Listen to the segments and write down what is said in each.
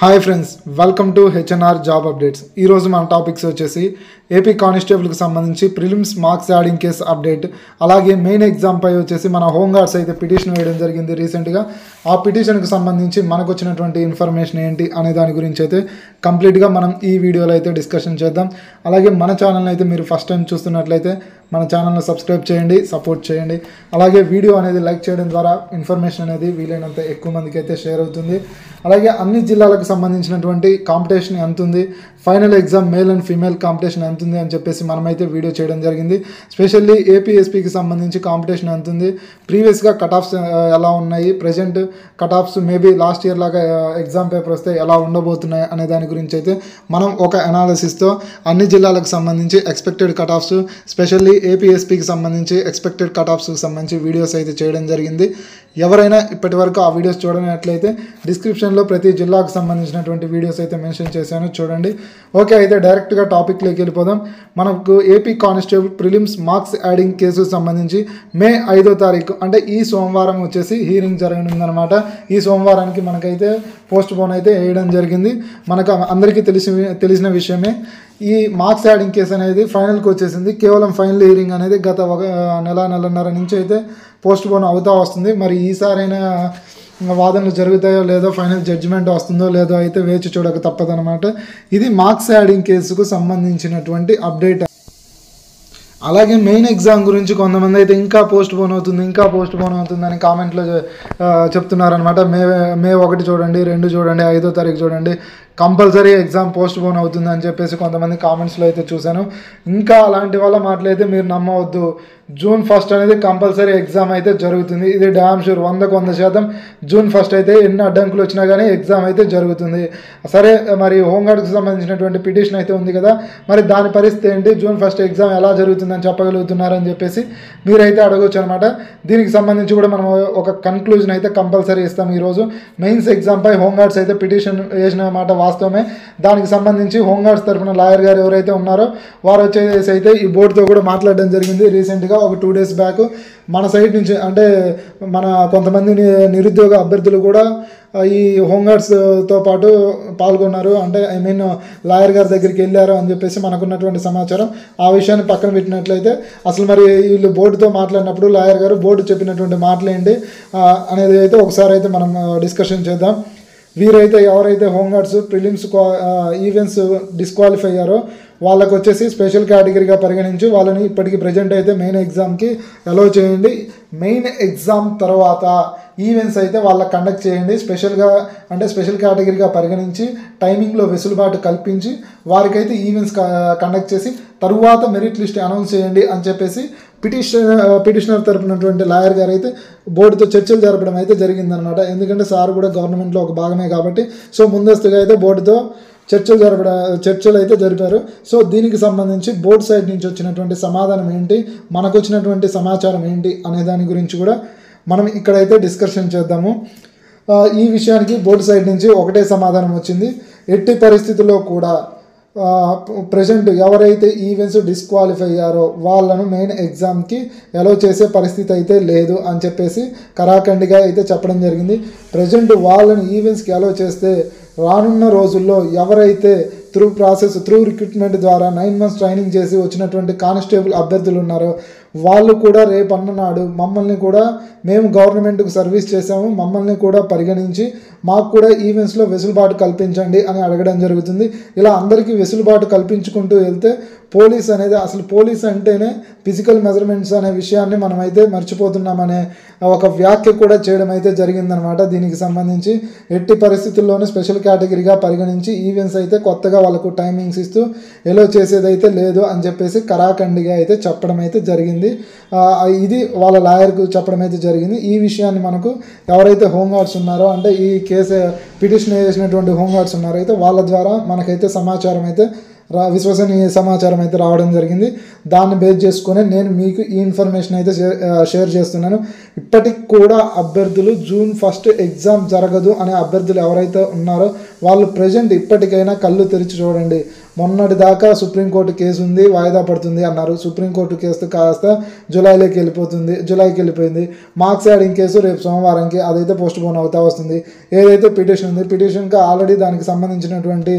Hi friends, welcome to HNR job updates. ఈరోజు మన topics వచ్చేసి ఏపీ కానిస్టేబుల్కి సంబంధించి prelims marks adding case update, అలాగే మెయిన్ ఎగ్జామ్పై వచ్చేసి మన హోంగార్డ్స్ అయితే పిటిషన్ వేయడం జరిగింది రీసెంట్గా. ఆ పిటిషన్కి సంబంధించి మనకు వచ్చినటువంటి ఇన్ఫర్మేషన్ ఏంటి అనే దాని గురించి అయితే కంప్లీట్గా మనం ఈ వీడియోలో అయితే డిస్కషన్ చేద్దాం. అలాగే మన ఛానల్ని అయితే మీరు ఫస్ట్ టైం చూస్తున్నట్లయితే మన ఛానల్ని సబ్స్క్రైబ్ చేయండి, సపోర్ట్ చేయండి. అలాగే వీడియో అనేది లైక్ చేయడం ద్వారా ఇన్ఫర్మేషన్ అనేది వీలైనంత ఎక్కువ మందికి అయితే షేర్ అవుతుంది. అలాగే అన్ని జిల్లాలకు సంబంధించినటువంటి కాంపిటీషన్ ఎంత ఉంది, final exam male and female competition ఎంత ఉంది అని చెప్పేసి మనమైతే వీడియో చేయడం జరిగింది. స్పెషల్లీ ఏపీఎస్పీకి సంబంధించి కాంపిటీషన్ ఎంత ఉంది, ప్రీవియస్గా కట్ ఆఫ్స్ ఎలా ఉన్నాయి, present cut offs maybe last year లాగా ఎగ్జామ్ పేపర్ వస్తే ఎలా ఉండబోతున్నాయి అనే దాని గురించి అయితే మనం ఒక అనాలిసిస్తో అన్ని జిల్లాలకు సంబంధించి ఎక్స్పెక్టెడ్ కట్ ఆఫ్స్, స్పెషల్లీ ఏపీఎస్పీకి సంబంధించి ఎక్స్పెక్టెడ్ కట్ ఆఫ్స్కి సంబంధించి వీడియోస్ అయితే చేయడం జరిగింది. ఎవరైనా ఇప్పటి వరకు ఆ వీడియోస్ చూడనట్లయితే డిస్క్రిప్షన్లో ప్రతి జిల్లాకు సంబంధించినటువంటి వీడియోస్ అయితే మెన్షన్ చేశాను, చూడండి. ఓకే, అయితే డైరెక్ట్గా టాపిక్లోకి వెళ్ళిపోదాం. మనకు AP constable prelims marks adding కేసుకు సంబంధించి మే 5వ తారీఖు అంటే ఈ సోమవారం వచ్చేసి హీరింగ్ జరగనుందనమాట. ఈ సోమవారానికి మనకైతే పోస్ట్ పోన్ అయితే వేయడం జరిగింది. మనకు అందరికీ తెలిసిన విషయమే. ఈ మార్క్స్ యాడింగ్ కేసు అనేది ఫైనల్కి వచ్చేసింది. కేవలం ఫైనల్ హీరింగ్ అనేది గత నెలన్నర నుంచి అయితే పోస్ట్ పోన్ అవుతూ వస్తుంది. మరి ఈసారైనా వాదనలు జరుగుతాయో లేదో, ఫైనల్ జడ్జిమెంట్ వస్తుందో లేదో అయితే వేచి చూడక తప్పదనమాట. ఇది మార్క్స్ యాడింగ్ కేసుకు సంబంధించినటువంటి అప్డేట్. అలాగే మెయిన్ ఎగ్జామ్ గురించి కొంతమంది అయితే ఇంకా పోస్ట్ పోన్ అవుతుంది అని కామెంట్లో చెప్తున్నారనమాట. మే 1 చూడండి, 2 చూడండి, 5వ తారీఖు చూడండి, కంపల్సరీ ఎగ్జామ్ పోస్ట్ పోన్ అవుతుంది అని చెప్పేసి కొంతమంది కామెంట్స్లో అయితే చూశాను. ఇంకా అలాంటి వాళ్ళ మాటలైతే మీరు నమ్మవద్దు. June 1 అనేది కంపల్సరీ ఎగ్జామ్ అయితే జరుగుతుంది. ఇది డ్యామ్ షూర్, 100% June 1 అయితే ఎన్ని అడ్డంకులు వచ్చినా కానీ ఎగ్జామ్ అయితే జరుగుతుంది. సరే, మరి హోంగార్డ్కి సంబంధించినటువంటి పిటిషన్ అయితే ఉంది కదా, మరి దాని పరిస్థితి ఏంటి, June 1 ఎగ్జామ్ ఎలా జరుగుతుందని చెప్పగలుగుతున్నారని చెప్పేసి మీరైతే అడగవచ్చు అనమాట. దీనికి సంబంధించి కూడా మనం ఒక కన్క్లూజన్ అయితే కంపల్సరీ ఇస్తాం. ఈరోజు మెయిన్స్ ఎగ్జామ్పై హోంగార్డ్స్ అయితే పిటిషన్ వేసిన మాట వాస్తవమే. దానికి సంబంధించి హోంగార్డ్స్ తరఫున లాయర్ గారు ఎవరైతే ఉన్నారో వారు వచ్చేసి అయితే ఈ బోర్డుతో కూడా మాట్లాడడం జరిగింది రీసెంట్గా. ఒక 2 days బ్యాక్ మన సైడ్ నుంచి, అంటే మన కొంతమంది నిరుద్యోగ అభ్యర్థులు కూడా ఈ హోంగార్డ్స్తో పాటు పాల్గొన్నారు, అంటే లాయర్ గారి దగ్గరికి వెళ్ళారు అని చెప్పేసి మనకున్నటువంటి సమాచారం. ఆ విషయాన్ని పక్కన పెట్టినట్లయితే అసలు మరి వీళ్ళు బోర్డుతో మాట్లాడినప్పుడు లాయర్ గారు బోర్డు చెప్పినటువంటి మాటలేంటి అనేది అయితే ఒకసారి అయితే మనం డిస్కషన్ చేద్దాం. వీరైతే ఎవరైతే హోంగార్డ్స్ ప్రిలిమ్స్ ఈవెంట్స్ డిస్క్వాలిఫై అయ్యారో వాళ్ళకు వచ్చేసి స్పెషల్ కేటగిరీగా పరిగణించి వాళ్ళని ఇప్పటికీ ప్రజెంట్ అయితే మెయిన్ ఎగ్జామ్కి అలౌ చేయండి. మెయిన్ ఎగ్జామ్ తర్వాత ఈవెంట్స్ అయితే వాళ్ళకి కండక్ట్ చేయండి. స్పెషల్ కేటగిరీగా పరిగణించి టైమింగ్లో వెసులుబాటు కల్పించి వారికైతే ఈవెంట్స్ కండక్ట్ చేసి తరువాత మెరిట్ లిస్ట్ అనౌన్స్ చేయండి అని చెప్పేసి పిటిషనర్ తరపునటువంటి లాయర్ గారు అయితే బోర్డుతో చర్చలు జరపడం అయితే జరిగిందనమాట. ఎందుకంటే సార్ కూడా గవర్నమెంట్లో ఒక భాగమే కాబట్టి, సో ముందస్తుగా అయితే బోర్డుతో చర్చలు అయితే జరిపారు. సో దీనికి సంబంధించి బోర్డు సైడ్ నుంచి వచ్చినటువంటి సమాధానం ఏంటి, మనకు వచ్చినటువంటి సమాచారం ఏంటి అనే దాని గురించి కూడా మనం ఇక్కడైతే డిస్కషన్ చేద్దాము. ఈ విషయానికి బోర్డు సైడ్ నుంచి ఒకటే సమాధానం వచ్చింది. ఎట్టి పరిస్థితుల్లో కూడా ప్రజెంట్ ఎవరైతే ఈవెంట్స్ డిస్క్వాలిఫై అయ్యారో వాళ్ళను మెయిన్ ఎగ్జామ్కి అలౌ చేసే పరిస్థితి అయితే లేదు అని చెప్పేసి కరాఖండిగా అయితే చెప్పడం జరిగింది. ప్రజెంట్ వాళ్ళని ఈవెంట్స్కి అలౌ చేస్తే రానున్న రోజుల్లో ఎవరైతే త్రూ రిక్రూట్మెంట్ ద్వారా 9 months ట్రైనింగ్ చేసి వచ్చినటువంటి కానిస్టేబుల్ అభ్యర్థులు ఉన్నారో వాళ్ళు కూడా రేపన్ననాడు మమ్మల్ని కూడా, మేము గవర్నమెంట్కు సర్వీస్ చేసాము, మమ్మల్ని కూడా పరిగణించి మాకు కూడా ఈవెంట్స్లో వెసులుబాటు కల్పించండి అని అడగడం జరుగుతుంది. ఇలా అందరికీ వెసులుబాటు కల్పించుకుంటూ వెళ్తే పోలీస్ అంటేనే ఫిజికల్ మెజర్మెంట్స్ అనే విషయాన్ని మనమైతే మర్చిపోతున్నామనే ఒక వ్యాఖ్య కూడా చేయడం అయితే జరిగిందనమాట. దీనికి సంబంధించి ఎట్టి పరిస్థితుల్లోనూ స్పెషల్ కేటగిరీగా పరిగణించి ఈవెంట్స్ అయితే కొత్తగా వాళ్ళకు టైమింగ్స్ ఇస్తూ ఎలో చేసేదైతే లేదు అని చెప్పేసి కరాఖండిగా అయితే చెప్పడం అయితే జరిగింది. ఇది వాళ్ళ లాయర్కు చెప్పడం అయితే జరిగింది. ఈ విషయాన్ని మనకు ఎవరైతే హోంగార్డ్స్ ఉన్నారో, అంటే ఈ కేసు పిటిషన్ వేసినటువంటి హోంగార్డ్స్ ఉన్నారో అయితే వాళ్ళ ద్వారా మనకైతే సమాచారం అయితే విశ్వసనీయ సమాచారం అయితే రావడం జరిగింది. దాన్ని బేస్ చేసుకొని నేను మీకు ఈ ఇన్ఫర్మేషన్ అయితే షేర్ చేస్తున్నాను. ఇప్పటికి కూడా అభ్యర్థులు June 1 ఎగ్జామ్ జరగదు అనే అభ్యర్థులు ఎవరైతే ఉన్నారో వాళ్ళు ప్రజెంట్ ఇప్పటికైనా కళ్ళు తెరిచి చూడండి. మొన్నటి దాకా సుప్రీంకోర్టు కేసు ఉంది, వాయిదా పడుతుంది అన్నారు. సుప్రీంకోర్టు కేసు కాస్త జూలైకి వెళ్ళిపోయింది. మార్క్స్ యాడింగ్ కేసు రేపు సోమవారంకి, అదైతే పోస్ట్ పోన్ అవుతా వస్తుంది. ఏదైతే పిటిషన్ ఉంది, పిటిషన్కి ఆల్రెడీ దానికి సంబంధించినటువంటి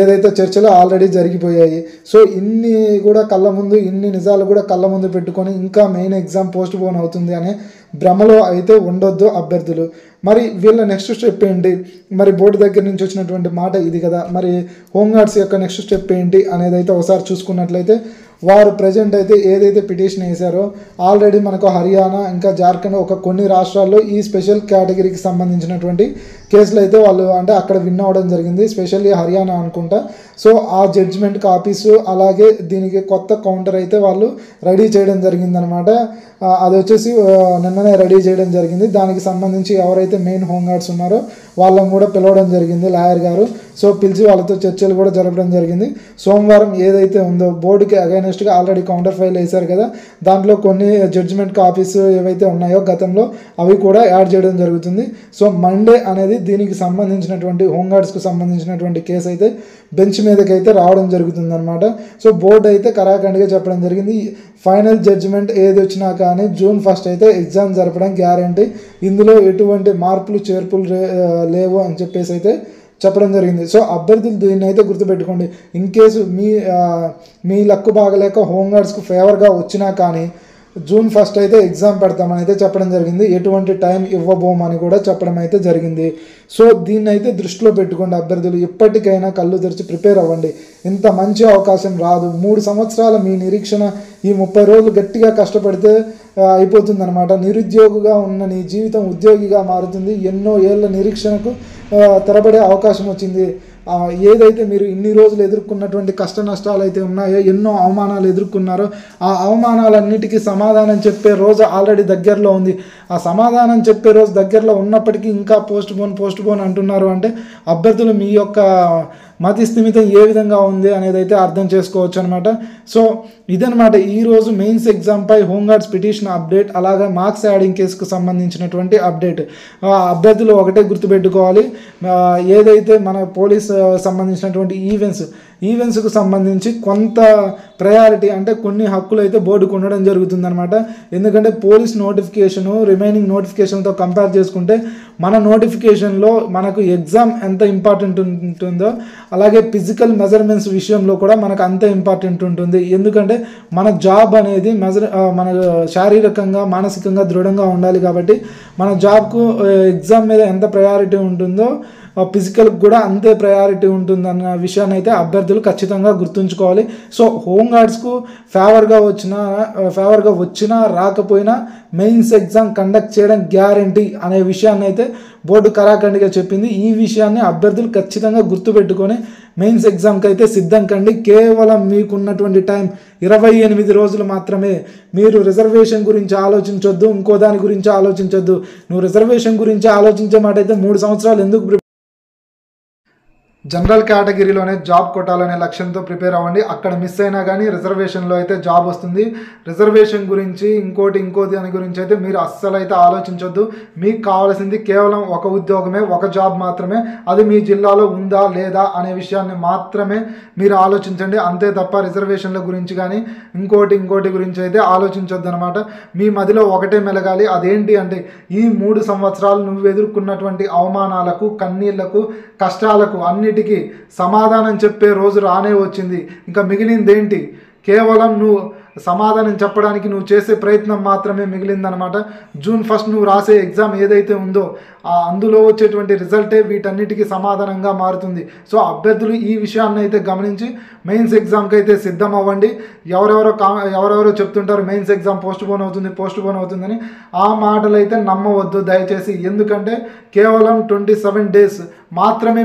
ఏదైతే చర్చలు ఆల్రెడీ జరిగిపోయాయి. సో ఇన్ని నిజాలు కూడా కళ్ళ ముందు పెట్టుకొని ఇంకా మెయిన్ ఎగ్జామ్ పోస్ట్ పోన్ అవుతుంది అనే భ్రమలో అయితే ఉండొద్దు అభ్యర్థులు. మరి వీళ్ళ నెక్స్ట్ స్టెప్ ఏంటి? మరి బోర్డు దగ్గర నుంచి వచ్చినటువంటి మాట ఇది కదా. మరి హోంగార్డ్స్ యొక్క నెక్స్ట్ స్టెప్ ఏంటి అనేది అయితే ఒకసారి చూసుకున్నట్లయితే, వారు ప్రజెంట్ అయితే ఏదైతే పిటిషన్ వేశారో ఆల్రెడీ మనకు హర్యానా ఇంకా జార్ఖండ్ కొన్ని రాష్ట్రాల్లో ఈ స్పెషల్ కేటగిరీకి సంబంధించినటువంటి కేసులు అయితే వాళ్ళు అక్కడ విన్ అవ్వడం జరిగింది, స్పెషల్లీ హర్యానా అనుకుంటా. సో ఆ జడ్జిమెంట్ కాపీస్ అలాగే దీనికి కొత్త కౌంటర్ అయితే వాళ్ళు రెడీ చేయడం జరిగిందనమాట. అది వచ్చేసి నిన్ననే రెడీ చేయడం జరిగింది. దానికి సంబంధించి ఎవరైతే మెయిన్ హోంగార్డ్స్ ఉన్నారో వాళ్ళని కూడా పిలవడం జరిగింది లాయర్ గారు. సో పిలిచి వాళ్ళతో చర్చలు కూడా జరపడం జరిగింది. సోమవారం ఏదైతే ఉందో బోర్డుకి అగైనెస్ట్గా ఆల్రెడీ కౌంటర్ ఫైల్ వేశారు కదా, దాంట్లో కొన్ని జడ్జిమెంట్ కాపీస్ ఏవైతే ఉన్నాయో గతంలో అవి కూడా యాడ్ చేయడం జరుగుతుంది. సో మండే అనేది దీనికి సంబంధించినటువంటి హోంగార్డ్స్కి సంబంధించినటువంటి కేసు అయితే బెంచ్ మీదకైతే రావడం జరుగుతుంది అనమాట. సో బోర్డు అయితే కరాఖండిగా చెప్పడం జరిగింది, ఫైనల్ జడ్జిమెంట్ ఏది వచ్చినా కానీ June 1 అయితే ఎగ్జామ్ జరపడం గ్యారంటీ, ఇందులో ఎటువంటి మార్పులు చేర్పులు లేవు అని చెప్పేసి అయితే చెప్పడం జరిగింది. సో అభ్యర్థులు దీన్ని అయితే గుర్తుపెట్టుకోండి. ఇన్ కేసు మీ లక్కు బాగలేక హోంగార్డ్స్కు ఫేవర్గా వచ్చినా కానీ June 1 అయితే ఎగ్జామ్ పెడతామని అయితే చెప్పడం జరిగింది. ఎటువంటి టైం ఇవ్వబోమని కూడా చెప్పడం అయితే జరిగింది. సో దీన్ని అయితే దృష్టిలో పెట్టుకోండి అభ్యర్థులు. ఇప్పటికైనా కళ్ళు తెరిచి ప్రిపేర్ అవ్వండి. ఇంత మంచి అవకాశం రాదు. 3 సంవత్సరాల మీ నిరీక్షణ ఈ 30 రోజులు గట్టిగా కష్టపడితే అయిపోతుందన్నమాట. నిరుద్యోగిగా ఉన్న నీ జీవితం ఉద్యోగిగా మారుతుంది. ఎన్నో ఏళ్ళ నిరీక్షణకు తెరబడే అవకాశం వచ్చింది. ఏదైతే మీరు ఇన్ని రోజులు ఎదుర్కొన్నటువంటి కష్ట నష్టాలు అయితే ఉన్నాయో, ఎన్నో అవమానాలు ఎదుర్కొన్నారో, ఆ అవమానాలన్నిటికీ సమాధానం చెప్పే రోజు ఆల్రెడీ దగ్గరలో ఉంది. ఆ సమాధానం చెప్పే రోజు దగ్గరలో ఉన్నప్పటికీ ఇంకా పోస్ట్ పోన్ అంటున్నారు అంటే అభ్యర్థులు మీ యొక్క మతి స్థిమితం ఏ విధంగా ఉంది అనేది అయితే అర్థం చేసుకోవచ్చు అనమాట. సో ఇదనమాట ఈరోజు మెయిన్స్ ఎగ్జామ్పై హోంగార్డ్స్ పిటిషన్ అప్డేట్, అలాగే మార్క్స్ యాడింగ్ కేసుకు సంబంధించినటువంటి అప్డేట్. అభ్యర్థులు ఒకటే గుర్తుపెట్టుకోవాలి, ఏదైతే మన పోలీస్ సంబంధించినటువంటి ఈవెంట్స్కు సంబంధించి కొంత ప్రయారిటీ కొన్ని హక్కులు అయితే బోర్డుకు ఉండడం జరుగుతుందన్నమాట. ఎందుకంటే పోలీస్ నోటిఫికేషను రిమైనింగ్ నోటిఫికేషన్తో కంపేర్ చేసుకుంటే మన నోటిఫికేషన్లో మనకు ఎగ్జామ్ ఎంత ఇంపార్టెంట్ ఉంటుందో అలాగే ఫిజికల్ మెజర్మెంట్స్ విషయంలో కూడా మనకు అంతే ఇంపార్టెంట్ ఉంటుంది. ఎందుకంటే మన జాబ్ అనేది మన శారీరకంగా మానసికంగా దృఢంగా ఉండాలి. కాబట్టి మన జాబ్కు ఎగ్జామ్ మీద ఎంత ప్రయారిటీ ఉంటుందో ఫిజికల్కి కూడా అంతే ప్రయారిటీ ఉంటుందన్న విషయాన్ని అయితే అభ్యర్థులు ఖచ్చితంగా గుర్తుంచుకోవాలి. సో హోంగార్డ్స్కు ఫేవర్గా వచ్చినా రాకపోయినా మెయిన్స్ ఎగ్జామ్ కండక్ట్ చేయడం గ్యారంటీ అనే విషయాన్ని అయితే బోర్డు కరాఖండిగా చెప్పింది. ఈ విషయాన్ని అభ్యర్థులు ఖచ్చితంగా గుర్తుపెట్టుకొని మెయిన్స్ ఎగ్జామ్కి అయితే సిద్ధం కండి. కేవలం మీకున్నటువంటి టైం 28 రోజులు మాత్రమే. మీరు రిజర్వేషన్ గురించి ఆలోచించొద్దు, ఇంకో దాని గురించి ఆలోచించొద్దు. నువ్వు రిజర్వేషన్ గురించి ఆలోచించే మాట అయితే 3 సంవత్సరాలు ఎందుకు జనరల్ కేటగిరీలోనే జాబ్ కొట్టాలనే లక్ష్యంతో ప్రిపేర్ అవ్వండి. అక్కడ మిస్ అయినా కానీ రిజర్వేషన్లో అయితే జాబ్ వస్తుంది. రిజర్వేషన్ గురించి ఇంకోటి దాని గురించి అయితే మీరు అస్సలు అయితే ఆలోచించొద్దు. మీకు కావాల్సింది కేవలం ఒక ఉద్యోగమే, ఒక జాబ్ మాత్రమే. అది మీ జిల్లాలో ఉందా లేదా అనే విషయాన్ని మాత్రమే మీరు ఆలోచించండి. అంతే తప్ప రిజర్వేషన్ల గురించి కానీ ఇంకోటి గురించి అయితే ఆలోచించొద్దు అనమాట. మీ మదిలో ఒకటే మెలగాలి, అదేంటి అంటే ఈ 3 సంవత్సరాలు నువ్వు ఎదుర్కొన్నటువంటి అవమానాలకు, కన్నీళ్లకు, కష్టాలకు అన్నిటికీ సమాధానం చెప్పే రోజు రానే వచ్చింది. ఇంకా మిగిలిందేంటి? కేవలం నువ్వు సమాధానం చెప్పడానికి నువ్వు చేసే ప్రయత్నం మాత్రమే మిగిలిందనమాట. June 1 నువ్వు రాసే ఎగ్జామ్ ఏదైతే ఉందో అందులో వచ్చేటువంటి రిజల్టే వీటన్నిటికీ సమాధానంగా మారుతుంది. సో అభ్యర్థులు ఈ విషయాన్ని అయితే గమనించి మెయిన్స్ ఎగ్జామ్కి అయితే సిద్ధం అవ్వండి. ఎవరెవరో చెప్తుంటారు మెయిన్స్ ఎగ్జామ్ పోస్ట్ పోన్ అవుతుందని. ఆ మాటలు అయితే నమ్మవద్దు దయచేసి. ఎందుకంటే కేవలం 27 డేస్ మాత్రమే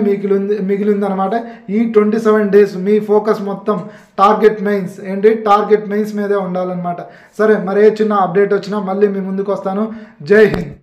మిగిలిందనమాట. ఈ 27 డేస్ మీ ఫోకస్ మొత్తం టార్గెట్ మెయిన్స్ మీదే ఉండాలన్నమాట. సరే, మరే చిన్న అప్డేట్ వచ్చినా మళ్ళీ మీ ముందుకు వస్తాను. జై హింద్.